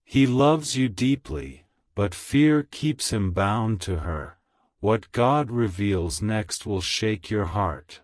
He loves you deeply, but fear keeps him bound to her. What God reveals next will shake your heart.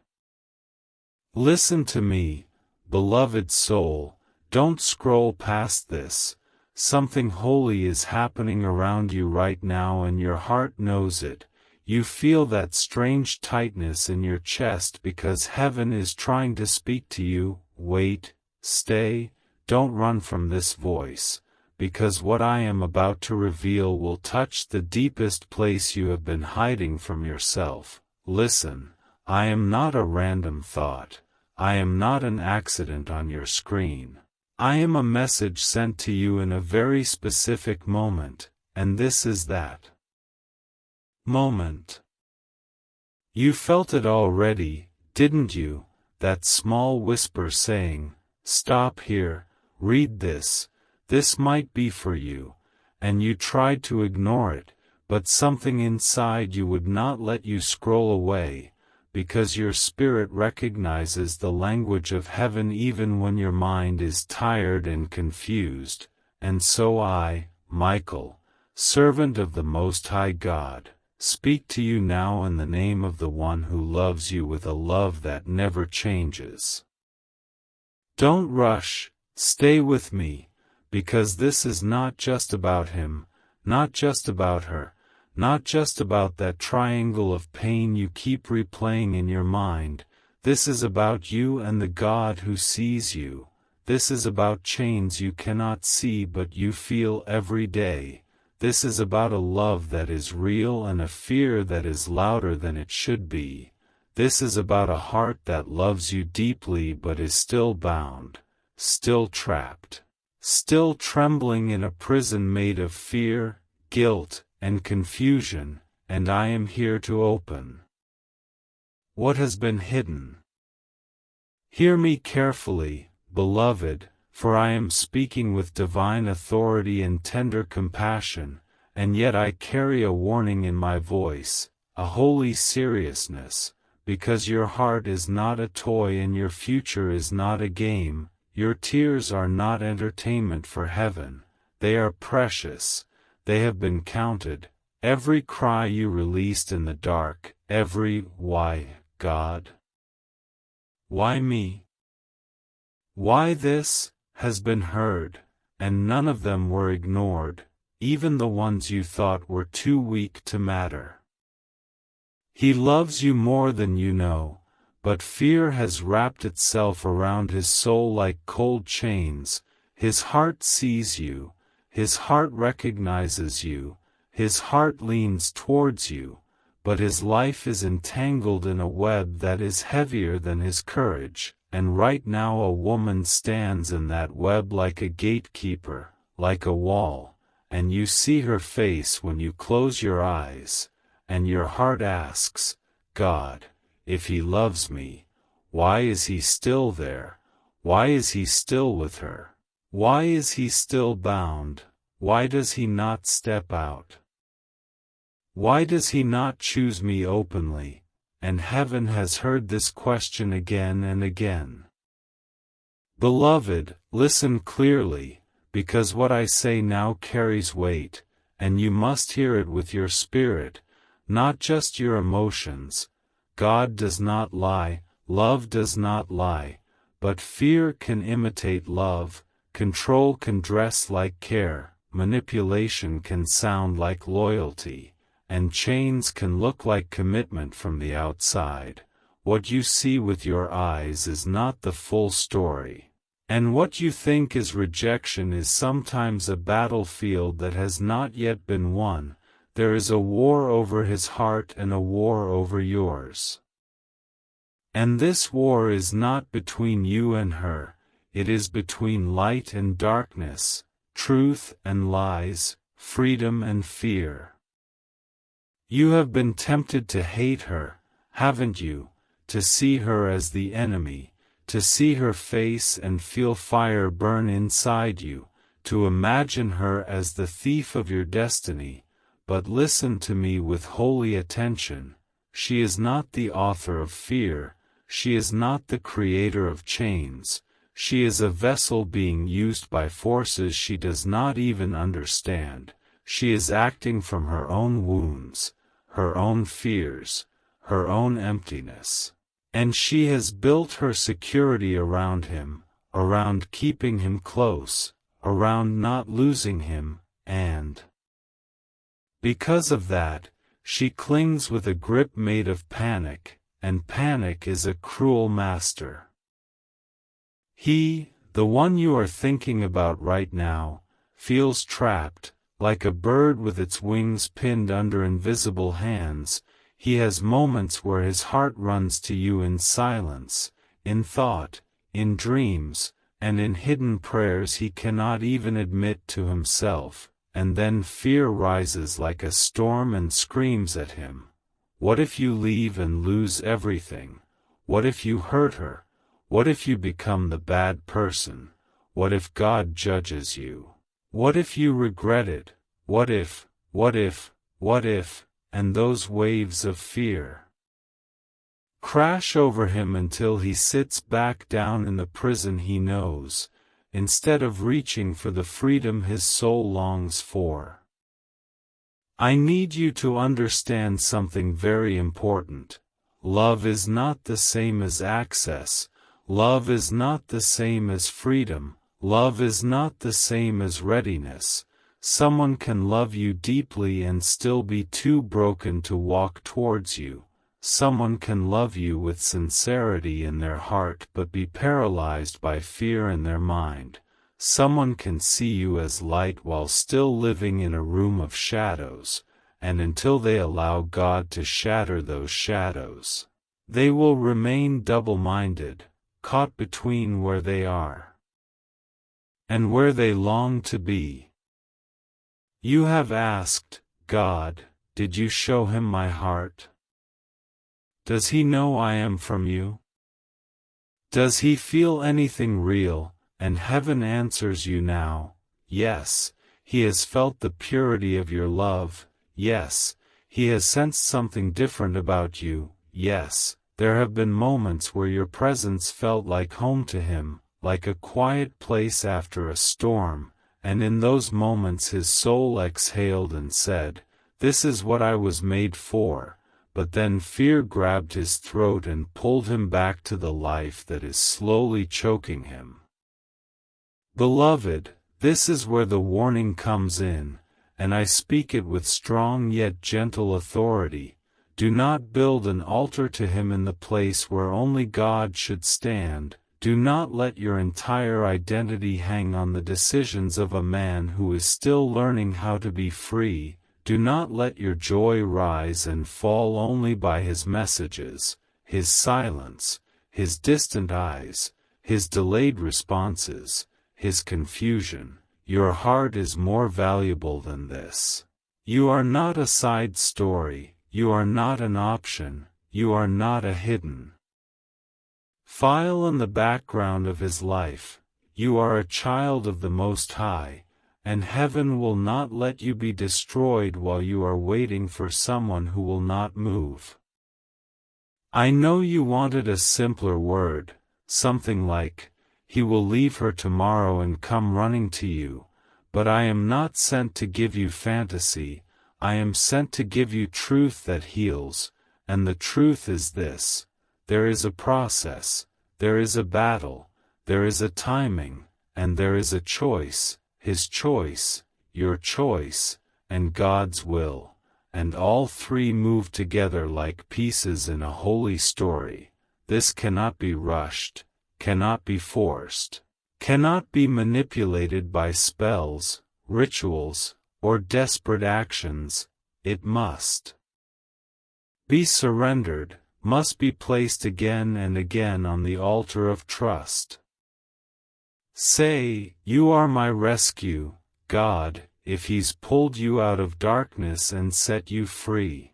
Listen to me, beloved soul, don't scroll past this. Something holy is happening around you right now and your heart knows it. You feel that strange tightness in your chest because heaven is trying to speak to you. Wait, stay, don't run from this voice, because what I am about to reveal will touch the deepest place you have been hiding from yourself. Listen, I am not a random thought. I am not an accident on your screen. I am a message sent to you in a very specific moment, and this is that moment. You felt it already, didn't you? That small whisper saying, "Stop here, read this, this might be for you," and you tried to ignore it, but something inside you would not let you scroll away, because your spirit recognizes the language of heaven even when your mind is tired and confused. And so I, Michael, servant of the Most High God, speak to you now in the name of the one who loves you with a love that never changes. Don't rush, stay with me, because this is not just about him, not just about her, not just about that triangle of pain you keep replaying in your mind. This is about you and the God who sees you. This is about chains you cannot see but you feel every day. This is about a love that is real and a fear that is louder than it should be. This is about a heart that loves you deeply but is still bound, still trapped, still trembling in a prison made of fear, guilt, and confusion, and I am here to open what has been hidden. Hear me carefully, beloved, for I am speaking with divine authority and tender compassion, and yet I carry a warning in my voice, a holy seriousness, because your heart is not a toy and your future is not a game. Your tears are not entertainment for heaven, they are precious. They have been counted, every cry you released in the dark, every "Why, God? Why me? Why this?" has been heard, and none of them were ignored, even the ones you thought were too weak to matter. He loves you more than you know, but fear has wrapped itself around his soul like cold chains. His heart sees you. His heart recognizes you, his heart leans towards you, but his life is entangled in a web that is heavier than his courage, and right now a woman stands in that web like a gatekeeper, like a wall, and you see her face when you close your eyes, and your heart asks, God, if he loves me, why is he still there? Why is he still with her? Why is he still bound? Why does he not step out? Why does he not choose me openly? And heaven has heard this question again and again. Beloved, listen clearly, because what I say now carries weight, and you must hear it with your spirit, not just your emotions. God does not lie, love does not lie, but fear can imitate love. Control can dress like care, manipulation can sound like loyalty, and chains can look like commitment from the outside. What you see with your eyes is not the full story. And what you think is rejection is sometimes a battlefield that has not yet been won. There is a war over his heart and a war over yours. And this war is not between you and her. It is between light and darkness, truth and lies, freedom and fear. You have been tempted to hate her, haven't you? To see her as the enemy, to see her face and feel fire burn inside you, to imagine her as the thief of your destiny. But listen to me with holy attention. She is not the author of fear, she is not the creator of chains. She is a vessel being used by forces she does not even understand. She is acting from her own wounds, her own fears, her own emptiness. And she has built her security around him, around keeping him close, around not losing him, and because of that, she clings with a grip made of panic, and panic is a cruel master. He, the one you are thinking about right now, feels trapped, like a bird with its wings pinned under invisible hands. He has moments where his heart runs to you in silence, in thought, in dreams, and in hidden prayers he cannot even admit to himself, and then fear rises like a storm and screams at him. What if you leave and lose everything? What if you hurt her? What if you become the bad person? What if God judges you? What if you regret it? What if, and those waves of fear crash over him until he sits back down in the prison he knows, instead of reaching for the freedom his soul longs for. I need you to understand something very important. Love is not the same as access. Love is not the same as freedom. Love is not the same as readiness. Someone can love you deeply and still be too broken to walk towards you. Someone can love you with sincerity in their heart but be paralyzed by fear in their mind. Someone can see you as light while still living in a room of shadows, and until they allow God to shatter those shadows, they will remain double-minded, caught between where they are and where they long to be. You have asked, God, did you show him my heart? Does he know I am from you? Does he feel anything real? And heaven answers you now, yes, he has felt the purity of your love, yes, he has sensed something different about you, yes, there have been moments where your presence felt like home to him, like a quiet place after a storm, and in those moments his soul exhaled and said, this is what I was made for. But then fear grabbed his throat and pulled him back to the life that is slowly choking him. Beloved, this is where the warning comes in, and I speak it with strong yet gentle authority. Do not build an altar to him in the place where only God should stand. Do not let your entire identity hang on the decisions of a man who is still learning how to be free. Do not let your joy rise and fall only by his messages, his silence, his distant eyes, his delayed responses, his confusion. Your heart is more valuable than this. You are not a side story, you are not an option, you are not a hidden file in the background of his life. You are a child of the Most High, and heaven will not let you be destroyed while you are waiting for someone who will not move. I know you wanted a simpler word, something like, he will leave her tomorrow and come running to you, but I am not sent to give you fantasy, I am sent to give you truth that heals, and the truth is this: there is a process, there is a battle, there is a timing, and there is a choice, his choice, your choice, and God's will, and all three move together like pieces in a holy story. This cannot be rushed, cannot be forced, cannot be manipulated by spells, rituals, or desperate actions. It must be surrendered, must be placed again and again on the altar of trust. Say, you are my rescue, God, if he's pulled you out of darkness and set you free.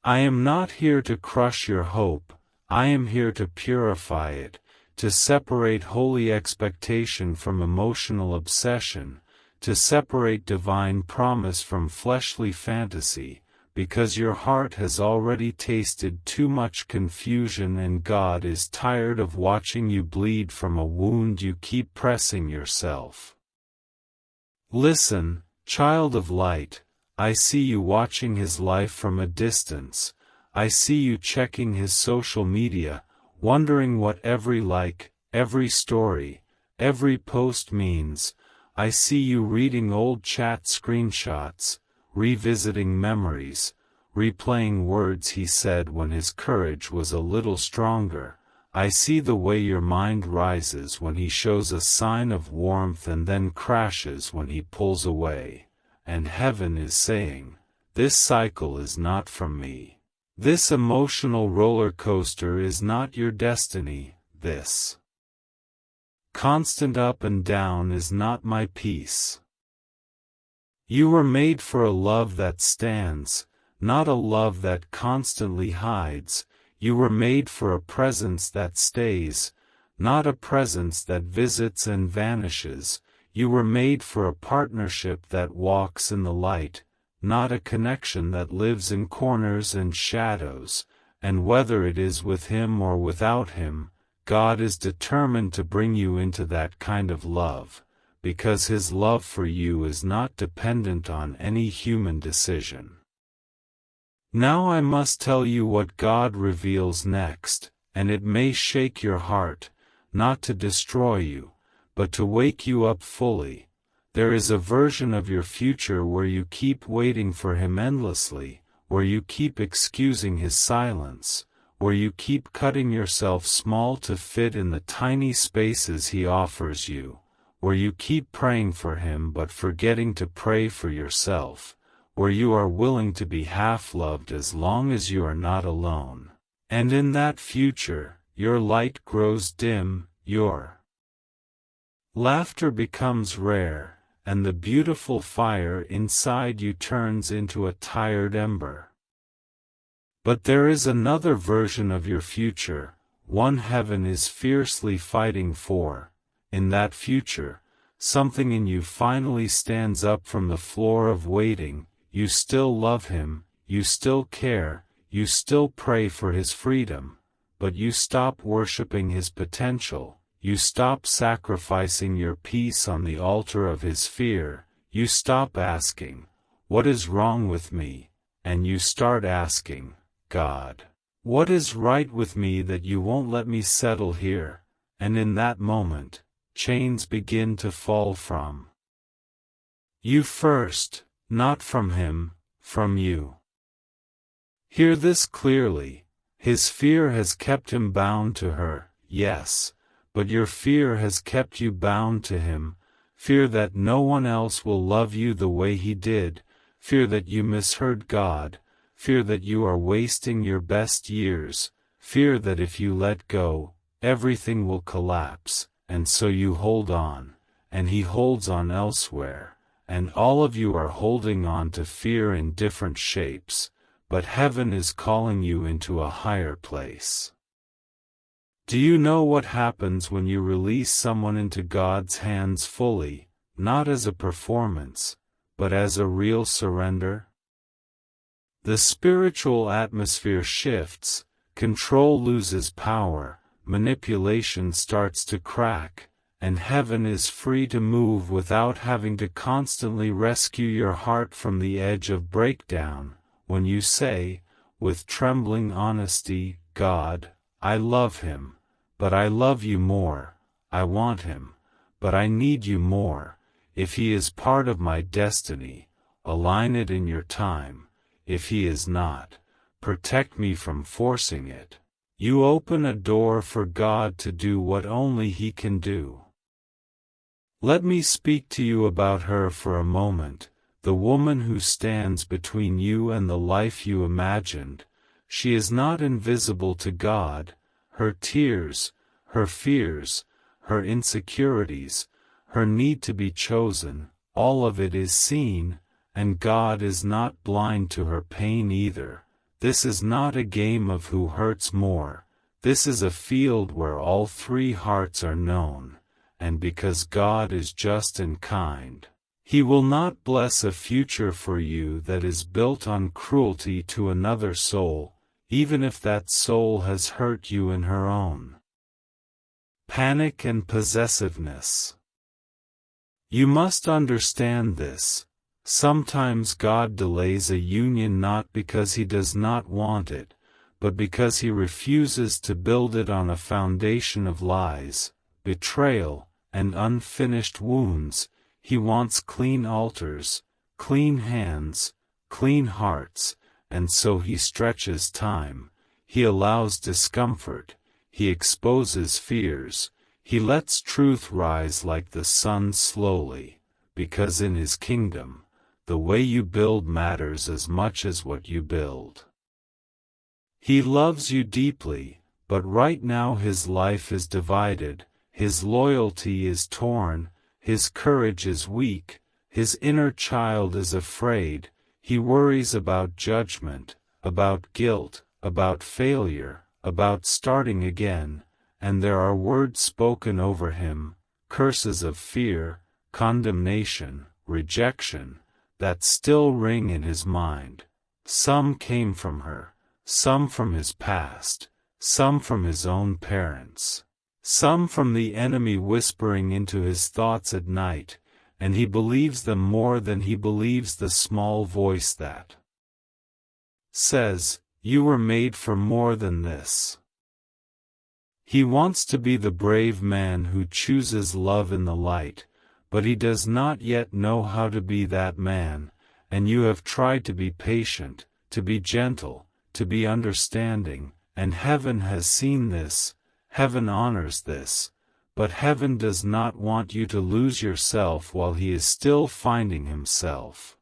I am not here to crush your hope, I am here to purify it, to separate holy expectation from emotional obsession, to separate divine promise from fleshly fantasy. because your heart has already tasted too much confusion and God is tired of watching you bleed from a wound you keep pressing yourself. Listen, child of light, I see you watching his life from a distance. I see you checking his social media, wondering what every like, every story, every post means. I see you reading old chat screenshots, revisiting memories, replaying words he said when his courage was a little stronger. I see the way your mind rises when he shows a sign of warmth and then crashes when he pulls away. And heaven is saying, this cycle is not from me. This emotional roller coaster is not your destiny. This constant up and down is not my peace. You were made for a love that stands, not a love that constantly hides. You were made for a presence that stays, not a presence that visits and vanishes. You were made for a partnership that walks in the light, not a connection that lives in corners and shadows. And whether it is with him or without him, God is determined to bring you into that kind of love, because his love for you is not dependent on any human decision. Now I must tell you what God reveals next, and it may shake your heart, not to destroy you, but to wake you up fully. There is a version of your future where you keep waiting for him endlessly, where you keep excusing his silence, where you keep cutting yourself small to fit in the tiny spaces he offers you, where you keep praying for him but forgetting to pray for yourself, where you are willing to be half-loved as long as you are not alone. And in that future, your light grows dim, your laughter becomes rare, and the beautiful fire inside you turns into a tired ember. But there is another version of your future, one heaven is fiercely fighting for. In that future, something in you finally stands up from the floor of waiting. You still love him, you still care, you still pray for his freedom, but you stop worshiping his potential. You stop sacrificing your peace on the altar of his fear. You stop asking, what is wrong with me? And you start asking, God, what is right with me that you won't let me settle here? And in that moment, chains begin to fall from you first, not from him, from you. Hear this clearly. His fear has kept him bound to her, yes. But your fear has kept you bound to him, fear that no one else will love you the way he did, fear that you misheard God, fear that you are wasting your best years, fear that if you let go, everything will collapse, and so you hold on, and he holds on elsewhere, and all of you are holding on to fear in different shapes, but heaven is calling you into a higher place. Do you know what happens when you release someone into God's hands fully, not as a performance, but as a real surrender? The spiritual atmosphere shifts, control loses power, manipulation starts to crack, and heaven is free to move without having to constantly rescue your heart from the edge of breakdown. When you say, with trembling honesty, God, I love him, but I love you more. I want him, but I need you more. If he is part of my destiny, align it in your time. If he is not, protect me from forcing it. You open a door for God to do what only he can do. Let me speak to you about her for a moment, the woman who stands between you and the life you imagined. She is not invisible to God. Her tears, her fears, her insecurities, her need to be chosen, all of it is seen, and God is not blind to her pain either. This is not a game of who hurts more. This is a field where all three hearts are known, and because God is just and kind, He will not bless a future for you that is built on cruelty to another soul, even if that soul has hurt you in her own. Panic and possessiveness. You must understand this. Sometimes God delays a union not because He does not want it, but because He refuses to build it on a foundation of lies, betrayal, and unfinished wounds. He wants clean altars, clean hands, clean hearts, and so He stretches time. He allows discomfort. He exposes fears. He lets truth rise like the sun slowly, because in His kingdom, the way you build matters as much as what you build. He loves you deeply, but right now His life is divided, His loyalty is torn, His courage is weak, His inner child is afraid. He worries about judgment, about guilt, about failure, about starting again, and there are words spoken over him, curses of fear, condemnation, rejection, that still ring in his mind. Some came from her, some from his past, some from his own parents, some from the enemy whispering into his thoughts at night, and he believes them more than he believes the small voice that says, "You were made for more than this." He wants to be the brave man who chooses love in the light, but he does not yet know how to be that man, and you have tried to be patient, to be gentle, to be understanding, and heaven has seen this, heaven honors this, but heaven does not want you to lose yourself while He is still finding Himself.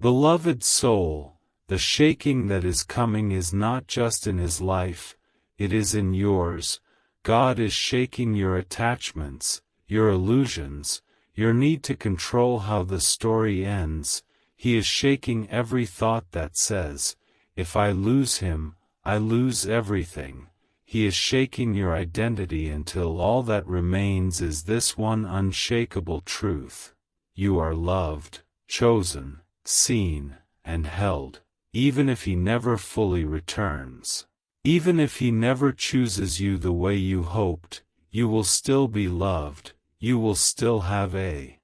Beloved soul, the shaking that is coming is not just in His life, it is in yours. God is shaking your attachments, your illusions, your need to control how the story ends. He is shaking every thought that says, "If I lose him, I lose everything." He is shaking your identity until all that remains is this one unshakable truth: you are loved, chosen, seen, and held, even if He never fully returns. Even if He never chooses you the way you hoped, you will still be loved, you will still have a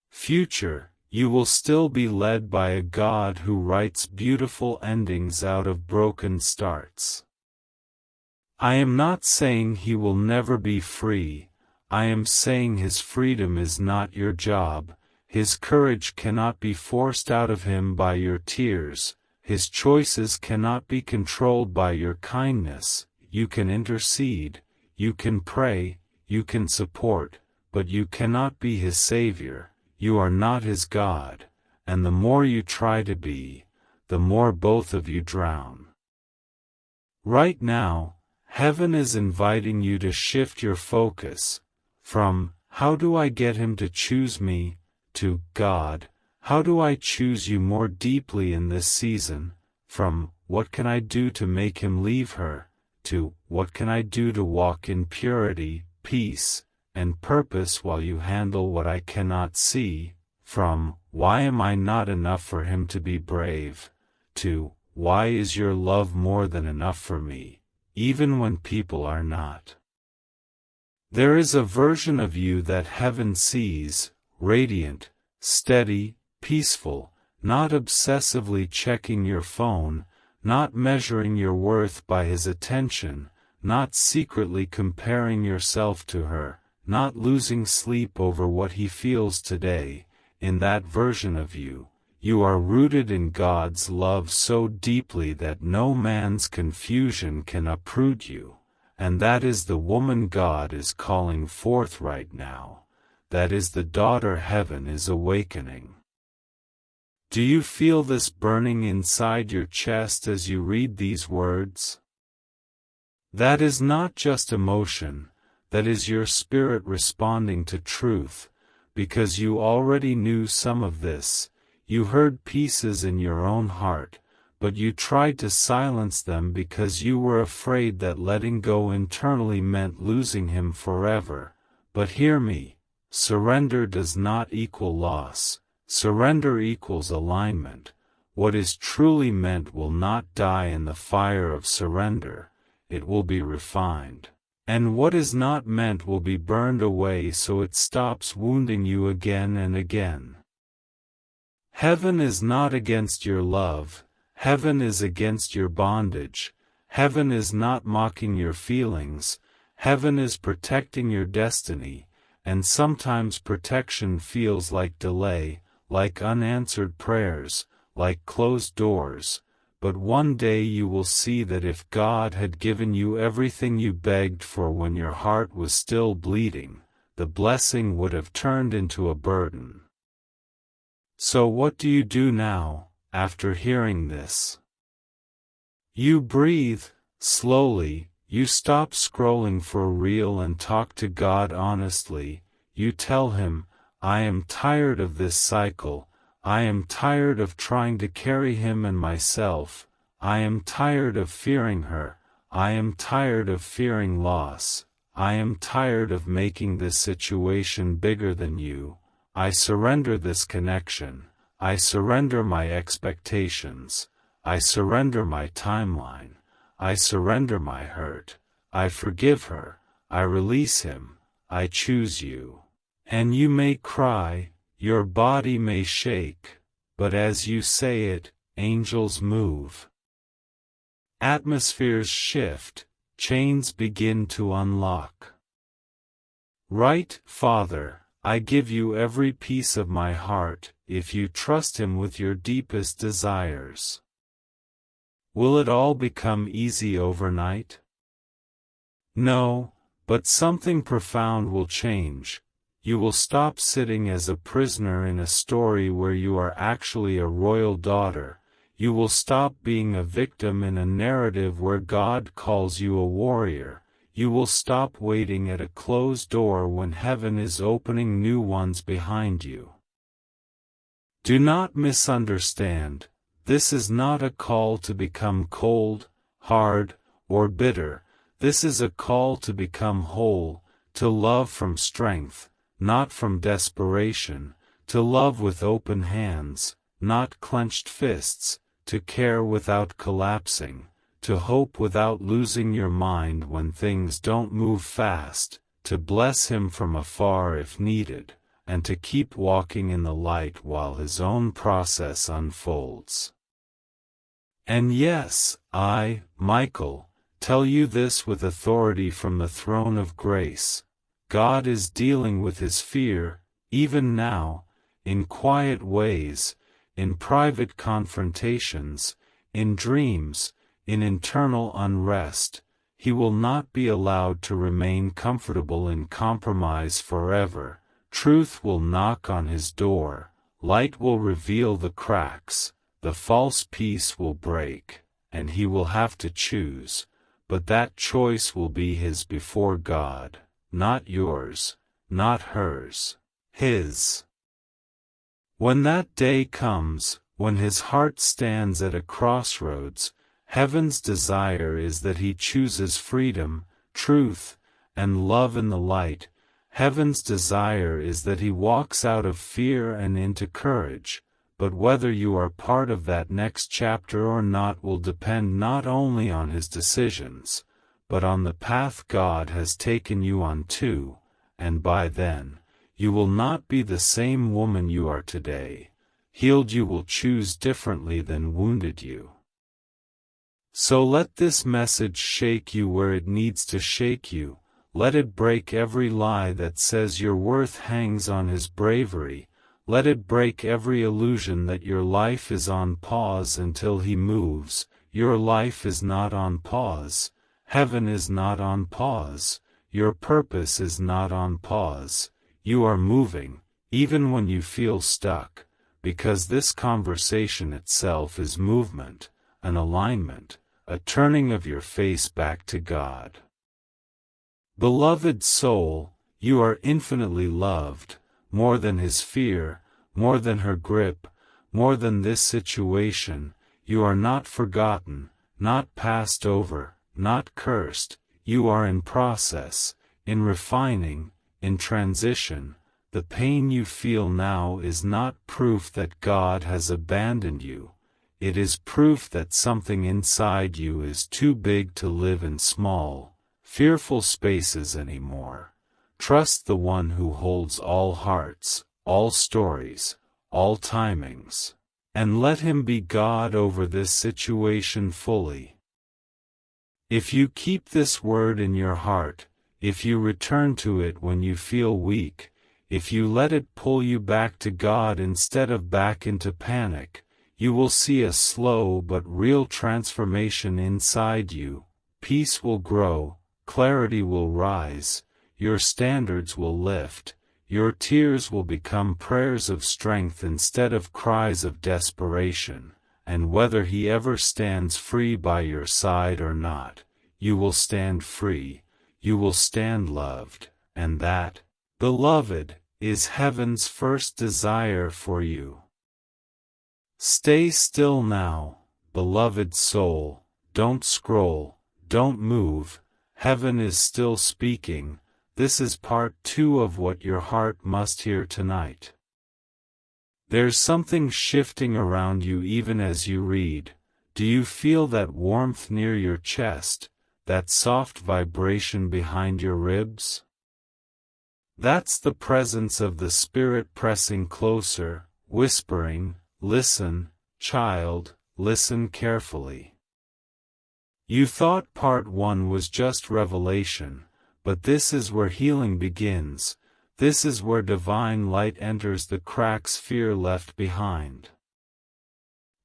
future, you will still be led by a God who writes beautiful endings out of broken starts. I am not saying He will never be free, I am saying His freedom is not your job, His courage cannot be forced out of Him by your tears. His choices cannot be controlled by your kindness. You can intercede, you can pray, you can support, but you cannot be His Savior. You are not His God, and the more you try to be, the more both of you drown. Right now, heaven is inviting you to shift your focus from, "How do I get him to choose me?" to, "God, how do I choose you more deeply in this season?" From, "What can I do to make him leave her?" to, "What can I do to walk in purity, peace, and purpose while you handle what I cannot see?" From, "Why am I not enough for him to be brave?" to, "Why is your love more than enough for me, even when people are not?" There is a version of you that heaven sees, radiant, steady, peaceful, not obsessively checking your phone, not measuring your worth by his attention, not secretly comparing yourself to her, not losing sleep over what he feels today. In that version of you, you are rooted in God's love so deeply that no man's confusion can uproot you, and that is the woman God is calling forth right now. That is the daughter heaven is awakening. Do you feel this burning inside your chest as you read these words? That is not just emotion, that is your spirit responding to truth, because you already knew some of this, you heard pieces in your own heart, but you tried to silence them because you were afraid that letting go internally meant losing him forever. But hear me, Surrender does not equal loss. Surrender equals alignment. What is truly meant will not die in the fire of surrender, it will be refined. And what is not meant will be burned away so it stops wounding you again and again. Heaven is not against your love, heaven is against your bondage. Heaven is not mocking your feelings, heaven is protecting your destiny, and sometimes protection feels like delay, like unanswered prayers, like closed doors, but one day you will see that if God had given you everything you begged for when your heart was still bleeding, the blessing would have turned into a burden. So what do you do now, after hearing this? You breathe, slowly, you stop scrolling for a reel and talk to God honestly. You tell Him, I am tired of this cycle, I am tired of trying to carry him and myself, I am tired of fearing her, I am tired of fearing loss, I am tired of making this situation bigger than you. I surrender this connection, I surrender my expectations, I surrender my timeline, I surrender my hurt, I forgive her, I release him, I choose you. And you may cry, your body may shake, but as you say it, angels move. Atmospheres shift, chains begin to unlock. Right, Father, I give you every piece of my heart, if you trust Him with your deepest desires. Will it all become easy overnight? No, but something profound will change. You will stop sitting as a prisoner in a story where you are actually a royal daughter. You will stop being a victim in a narrative where God calls you a warrior. You will stop waiting at a closed door when heaven is opening new ones behind you. Do not misunderstand. This is not a call to become cold, hard, or bitter. This is a call to become whole, to love from strength, not from desperation, to love with open hands, not clenched fists, to care without collapsing, to hope without losing your mind when things don't move fast, to bless Him from afar if needed, and to keep walking in the light while His own process unfolds. And yes, I, Michael, tell you this with authority from the throne of grace. God is dealing with His fear, even now, in quiet ways, in private confrontations, in dreams, in internal unrest. He will not be allowed to remain comfortable in compromise forever. Truth will knock on His door, light will reveal the cracks, the false peace will break, and He will have to choose, but that choice will be His before God. Not yours, not hers, His. When that day comes, when His heart stands at a crossroads, heaven's desire is that He chooses freedom, truth, and love in the light. Heaven's desire is that He walks out of fear and into courage, but whether you are part of that next chapter or not will depend not only on His decisions, but on the path God has taken you on too, and by then, you will not be the same woman you are today. Healed you will choose differently than wounded you. So let this message shake you where it needs to shake you, let it break every lie that says your worth hangs on His bravery, let it break every illusion that your life is on pause until He moves. Your life is not on pause. Heaven is not on pause, your purpose is not on pause, you are moving, even when you feel stuck, because this conversation itself is movement, an alignment, a turning of your face back to God. Beloved soul, you are infinitely loved, more than his fear, more than her grip, more than this situation. You are not forgotten, not passed over, not cursed. You are in process, in refining, in transition. the pain you feel now is not proof that God has abandoned you. It is proof that something inside you is too big to live in small, fearful spaces anymore. Trust the one who holds all hearts, all stories, all timings, and let him be God over this situation fully. If you keep this word in your heart, if you return to it when you feel weak, if you let it pull you back to God instead of back into panic, you will see a slow but real transformation inside you. Peace will grow, clarity will rise, your standards will lift, your tears will become prayers of strength instead of cries of desperation, and whether he ever stands free by your side or not, you will stand free, you will stand loved, and that, beloved, is heaven's first desire for you. Stay still now, beloved soul, don't scroll, don't move, heaven is still speaking. This is part 2 of what your heart must hear tonight. There's something shifting around you even as you read. Do you feel that warmth near your chest, that soft vibration behind your ribs? That's the presence of the Spirit pressing closer, whispering, "Listen, child, listen carefully." You thought part 1 was just revelation, but this is where healing begins. This is where divine light enters the cracks fear left behind.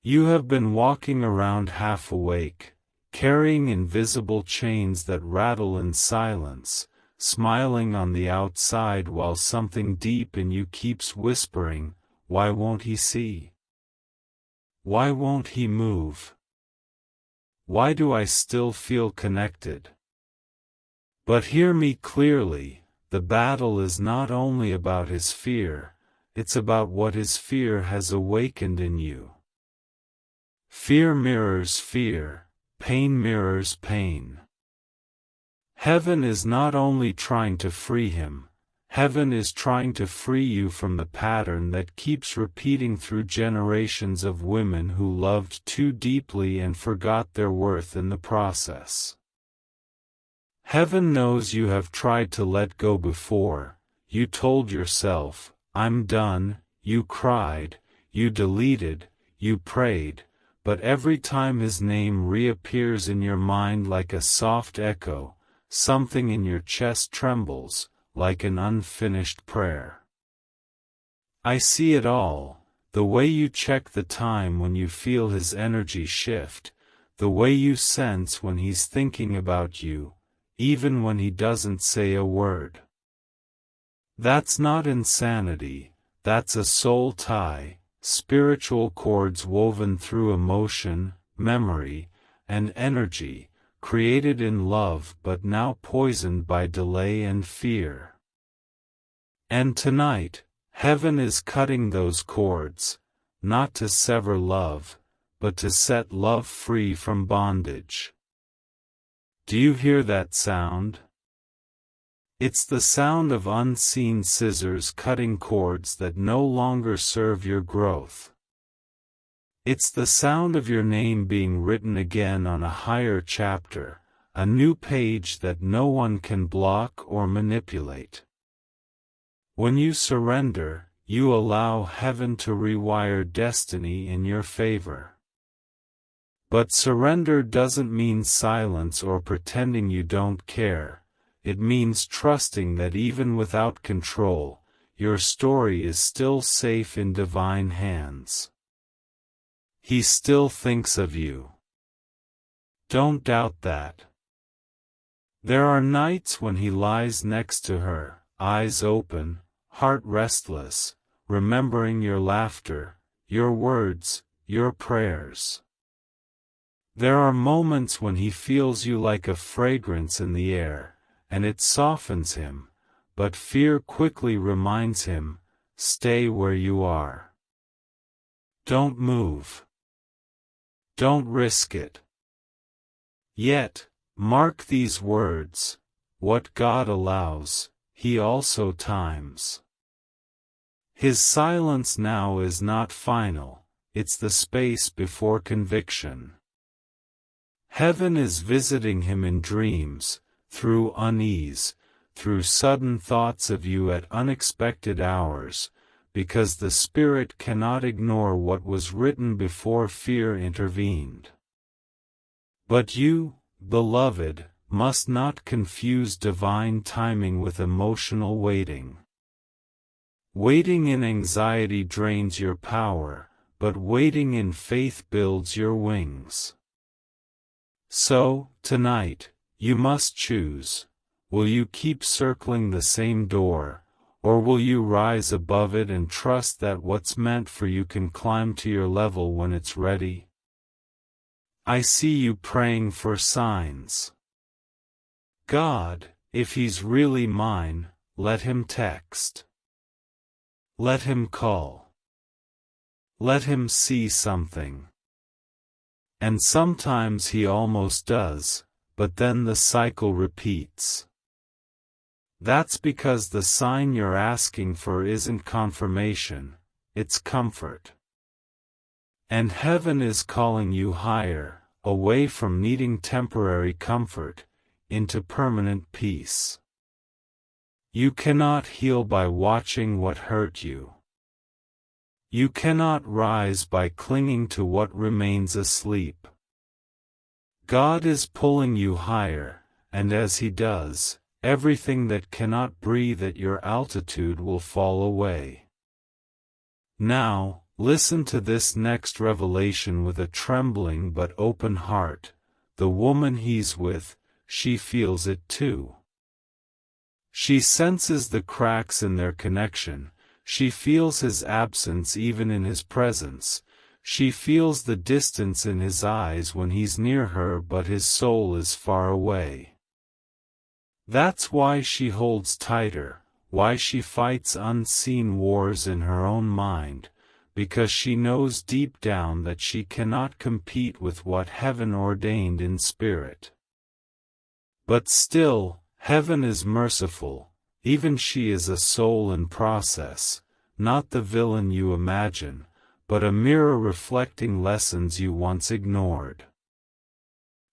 You have been walking around half awake, carrying invisible chains that rattle in silence, smiling on the outside while something deep in you keeps whispering, "Why won't he see? Why won't he move? Why do I still feel connected?" But hear me clearly, the battle is not only about his fear, it's about what his fear has awakened in you. Fear mirrors fear, pain mirrors pain. Heaven is not only trying to free him, heaven is trying to free you from the pattern that keeps repeating through generations of women who loved too deeply and forgot their worth in the process. Heaven knows you have tried to let go before. You told yourself, "I'm done," you cried, you deleted, you prayed, but every time his name reappears in your mind like a soft echo, something in your chest trembles, like an unfinished prayer. I see it all, the way you check the time when you feel his energy shift, the way you sense when he's thinking about you, even when he doesn't say a word. That's not insanity, that's a soul tie, spiritual cords woven through emotion, memory, and energy, created in love but now poisoned by delay and fear. And tonight, heaven is cutting those cords, not to sever love, but to set love free from bondage. Do you hear that sound? It's the sound of unseen scissors cutting cords that no longer serve your growth. It's the sound of your name being written again on a higher chapter, a new page that no one can block or manipulate. When you surrender, you allow heaven to rewire destiny in your favor. But surrender doesn't mean silence or pretending you don't care. It means trusting that even without control, your story is still safe in divine hands. He still thinks of you. Don't doubt that. There are nights when he lies next to her, eyes open, heart restless, remembering your laughter, your words, your prayers. There are moments when he feels you like a fragrance in the air, and it softens him, but fear quickly reminds him, "Stay where you are. Don't move. Don't risk it." Yet, mark these words, what God allows, he also times. His silence now is not final, it's the space before conviction. Heaven is visiting him in dreams, through unease, through sudden thoughts of you at unexpected hours, because the Spirit cannot ignore what was written before fear intervened. But you, beloved, must not confuse divine timing with emotional waiting. Waiting in anxiety drains your power, but waiting in faith builds your wings. So, tonight, you must choose. Will you keep circling the same door, or will you rise above it and trust that what's meant for you can climb to your level when it's ready? I see you praying for signs. God, if He's really mine, let Him text. Let Him call. Let Him see something. And sometimes He almost does, but then the cycle repeats. That's because the sign you're asking for isn't confirmation, it's comfort. And heaven is calling you higher, away from needing temporary comfort, into permanent peace. You cannot heal by watching what hurt you. You cannot rise by clinging to what remains asleep. God is pulling you higher, and as He does, everything that cannot breathe at your altitude will fall away. Now, listen to this next revelation with a trembling but open heart. The woman he's with, she feels it too. She senses the cracks in their connection, she feels his absence even in his presence, she feels the distance in his eyes when he's near her but his soul is far away. That's why she holds tighter, why she fights unseen wars in her own mind, because she knows deep down that she cannot compete with what heaven ordained in spirit. But still, heaven is merciful, even she is a soul in process, not the villain you imagine, but a mirror reflecting lessons you once ignored.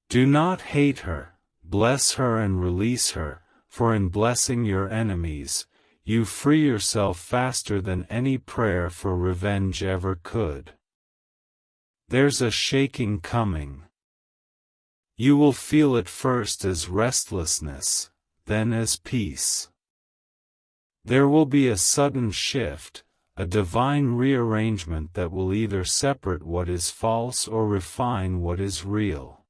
Do not hate her, bless her and release her, for in blessing your enemies, you free yourself faster than any prayer for revenge ever could. There's a shaking coming. You will feel it first as restlessness, then as peace. There will be a sudden shift, a divine rearrangement that will either separate what is false or refine what is real.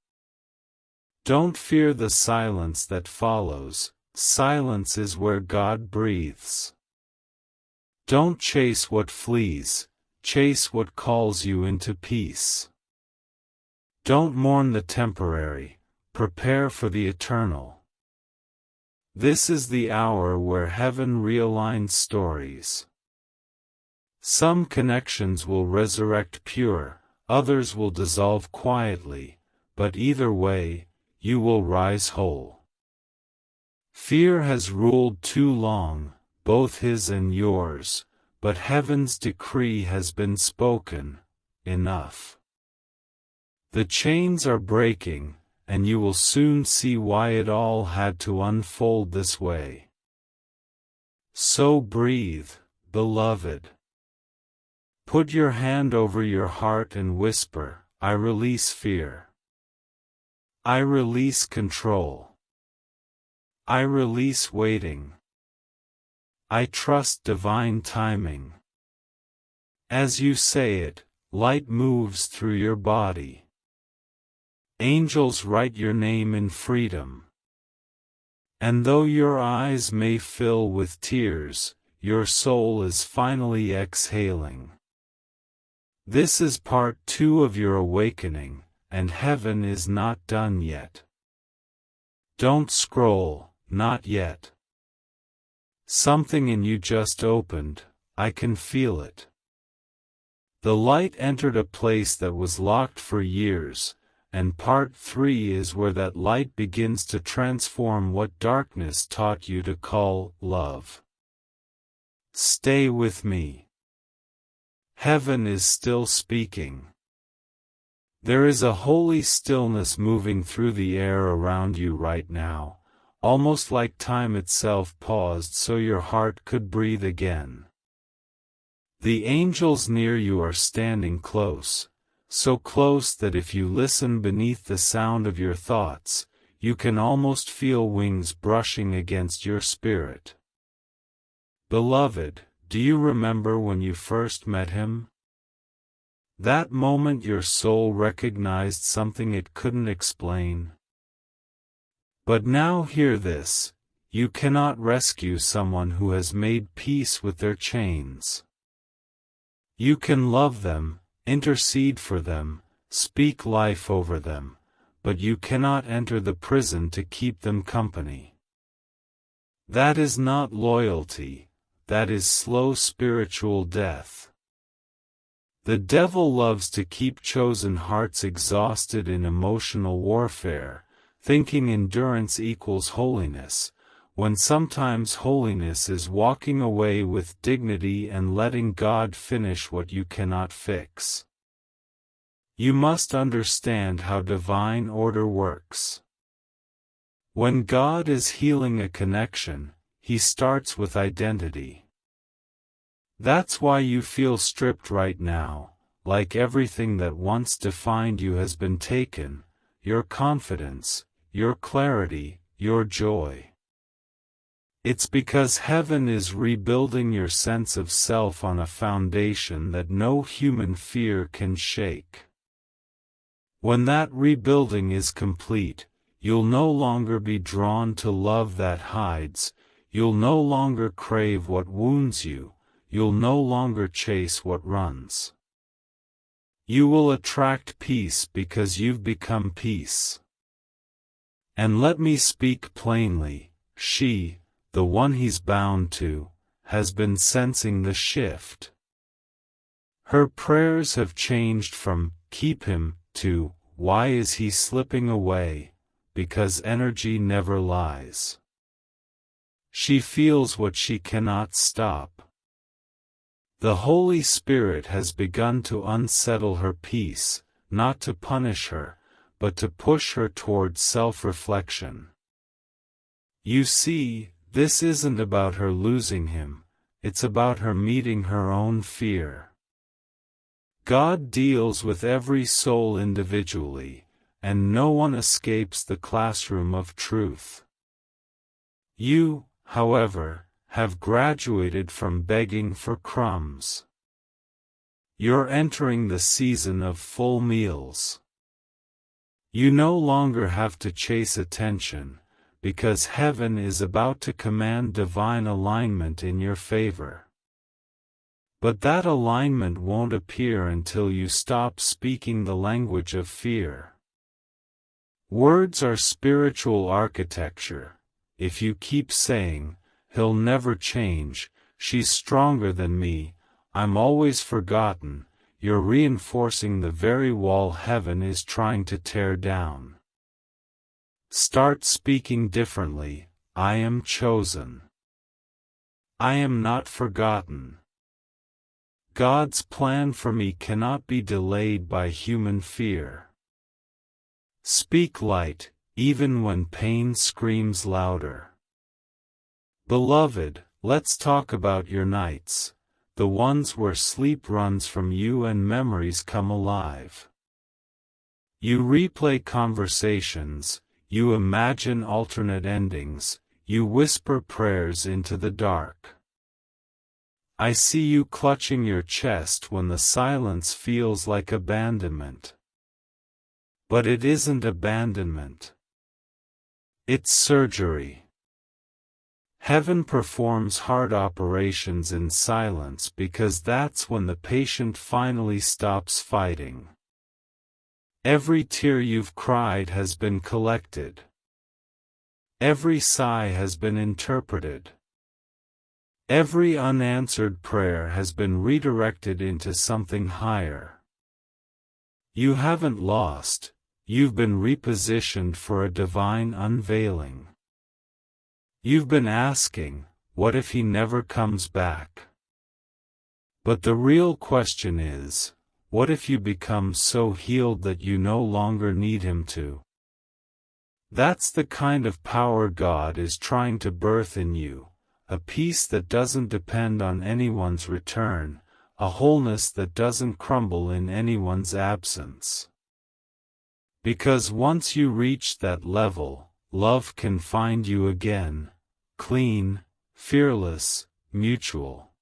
Don't fear the silence that follows. Silence is where God breathes. Don't chase what flees, chase what calls you into peace. Don't mourn the temporary, prepare for the eternal. This is the hour where heaven realigns stories. Some connections will resurrect pure, others will dissolve quietly, but either way, you will rise whole. Fear has ruled too long, both his and yours, but heaven's decree has been spoken, enough. The chains are breaking, and you will soon see why it all had to unfold this way. So breathe, beloved. Put your hand over your heart and whisper, I release fear. I release control. I release waiting. I trust divine timing. As you say it, light moves through your body. Angels write your name in freedom. And though your eyes may fill with tears, your soul is finally exhaling. This is part 2 of your awakening, and heaven is not done yet. Don't scroll. Not yet. Something in you just opened, I can feel it. The light entered a place that was locked for years, and part 3 is where that light begins to transform what darkness taught you to call love. Stay with me. Heaven is still speaking. There is a holy stillness moving through the air around you right now, almost like time itself paused so your heart could breathe again. The angels near you are standing close, so close that if you listen beneath the sound of your thoughts, you can almost feel wings brushing against your spirit. Beloved, do you remember when you first met him? That moment your soul recognized something it couldn't explain. But now hear this, you cannot rescue someone who has made peace with their chains. You can love them, intercede for them, speak life over them, but you cannot enter the prison to keep them company. That is not loyalty, that is slow spiritual death. The devil loves to keep chosen hearts exhausted in emotional warfare, thinking endurance equals holiness, when sometimes holiness is walking away with dignity and letting God finish what you cannot fix. You must understand how divine order works. When God is healing a connection, He starts with identity. That's why you feel stripped right now, like everything that once defined you has been taken, your confidence, your clarity, your joy. It's because heaven is rebuilding your sense of self on a foundation that no human fear can shake. When that rebuilding is complete, you'll no longer be drawn to love that hides, you'll no longer crave what wounds you, you'll no longer chase what runs. You will attract peace because you've become peace. And let me speak plainly, she, the one he's bound to, has been sensing the shift. Her prayers have changed from, keep him, to, why is he slipping away, because energy never lies. She feels what she cannot stop. The Holy Spirit has begun to unsettle her peace, not to punish her, but to push her toward self-reflection. You see, this isn't about her losing him, it's about her meeting her own fear. God deals with every soul individually, and no one escapes the classroom of truth. You, however, have graduated from begging for crumbs. You're entering the season of full meals. You no longer have to chase attention, because heaven is about to command divine alignment in your favor. But that alignment won't appear until you stop speaking the language of fear. Words are spiritual architecture. If you keep saying, "He'll never change, she's stronger than me, I'm always forgotten," you're reinforcing the very wall heaven is trying to tear down. Start speaking differently, I am chosen. I am not forgotten. God's plan for me cannot be delayed by human fear. Speak light, even when pain screams louder. Beloved, let's talk about your nights, the ones where sleep runs from you and memories come alive. You replay conversations, you imagine alternate endings, you whisper prayers into the dark. I see you clutching your chest when the silence feels like abandonment. But it isn't abandonment. It's surgery. Heaven performs hard operations in silence because that's when the patient finally stops fighting. Every tear you've cried has been collected. Every sigh has been interpreted. Every unanswered prayer has been redirected into something higher. You haven't lost, you've been repositioned for a divine unveiling. You've been asking, what if he never comes back? But the real question is, what if you become so healed that you no longer need him to? That's the kind of power God is trying to birth in you, a peace that doesn't depend on anyone's return, a wholeness that doesn't crumble in anyone's absence. Because once you reach that level, love can find you again, clean, fearless, mutual.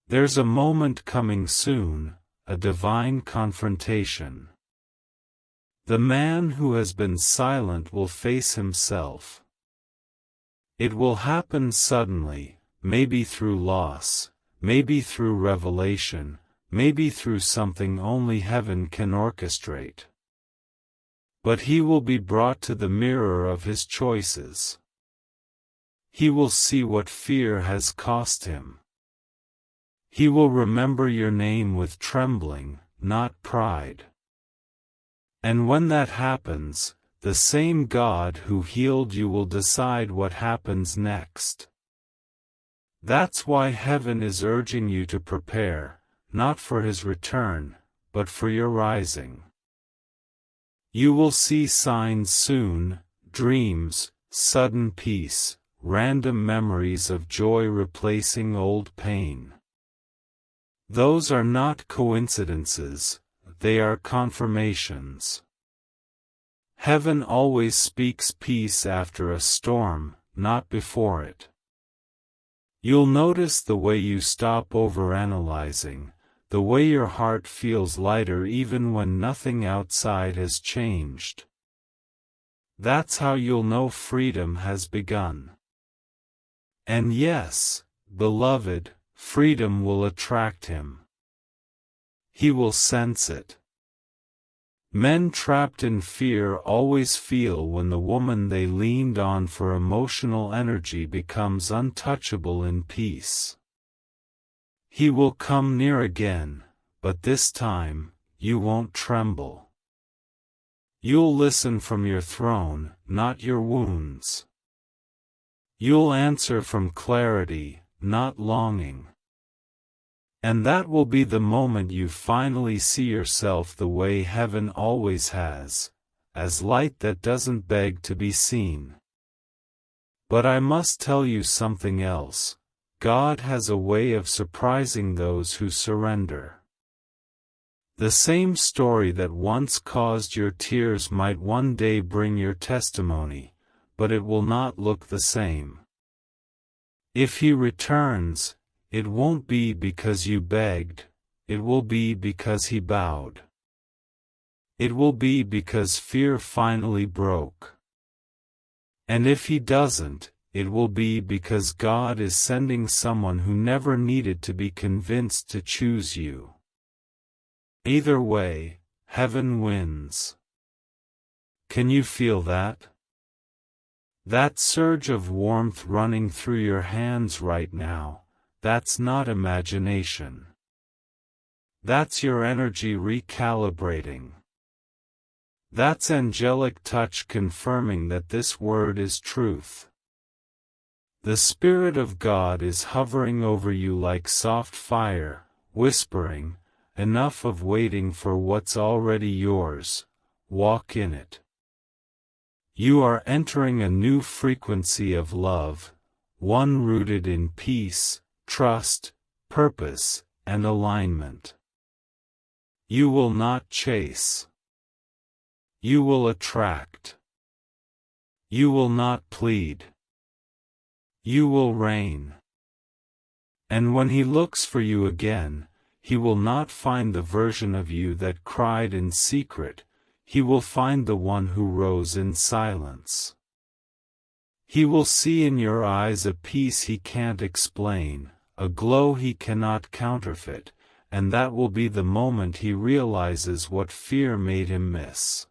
There's a moment coming soon, a divine confrontation. The man who has been silent will face himself. It will happen suddenly, maybe through loss, maybe through revelation, maybe through something only heaven can orchestrate. But he will be brought to the mirror of his choices. He will see what fear has cost him. He will remember your name with trembling, not pride. And when that happens, the same God who healed you will decide what happens next. That's why heaven is urging you to prepare, not for his return, but for your rising. You will see signs soon, dreams, sudden peace, random memories of joy replacing old pain. Those are not coincidences, they are confirmations. Heaven always speaks peace after a storm, not before it. You'll notice the way you stop overanalyzing, the way your heart feels lighter even when nothing outside has changed. That's how you'll know freedom has begun. And yes, beloved, freedom will attract him. He will sense it. Men trapped in fear always feel when the woman they leaned on for emotional energy becomes untouchable in peace. He will come near again, but this time, you won't tremble. You'll listen from your throne, not your wounds. You'll answer from clarity, not longing. And that will be the moment you finally see yourself the way heaven always has, as light that doesn't beg to be seen. But I must tell you something else. God has a way of surprising those who surrender. The same story that once caused your tears might one day bring your testimony, but it will not look the same. If he returns, it won't be because you begged, it will be because he bowed. It will be because fear finally broke. And if he doesn't, it will be because God is sending someone who never needed to be convinced to choose you. Either way, heaven wins. Can you feel that? That surge of warmth running through your hands right now, that's not imagination. That's your energy recalibrating. That's angelic touch confirming that this word is truth. The Spirit of God is hovering over you like soft fire, whispering, enough of waiting for what's already yours, walk in it. You are entering a new frequency of love, one rooted in peace, trust, purpose, and alignment. You will not chase. You will attract. You will not plead. You will reign. And when he looks for you again, he will not find the version of you that cried in secret, he will find the one who rose in silence. He will see in your eyes a peace he can't explain, a glow he cannot counterfeit, and that will be the moment he realizes what fear made him miss.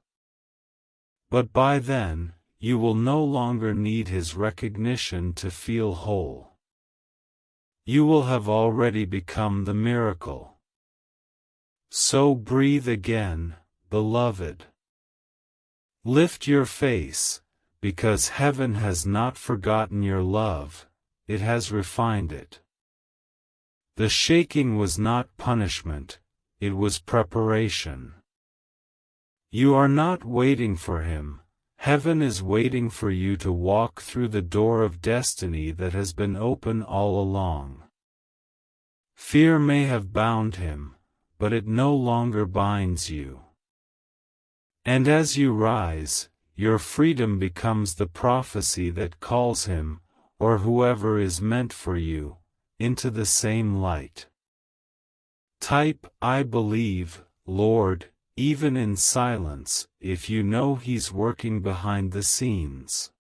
But by then, you will no longer need his recognition to feel whole. You will have already become the miracle. So breathe again, beloved. Lift your face, because heaven has not forgotten your love, it has refined it. The shaking was not punishment, it was preparation. You are not waiting for him, heaven is waiting for you to walk through the door of destiny that has been open all along. Fear may have bound him, but it no longer binds you. And as you rise, your freedom becomes the prophecy that calls him, or whoever is meant for you, into the same light. Type, I believe, Lord, even in silence, if you know he's working behind the scenes.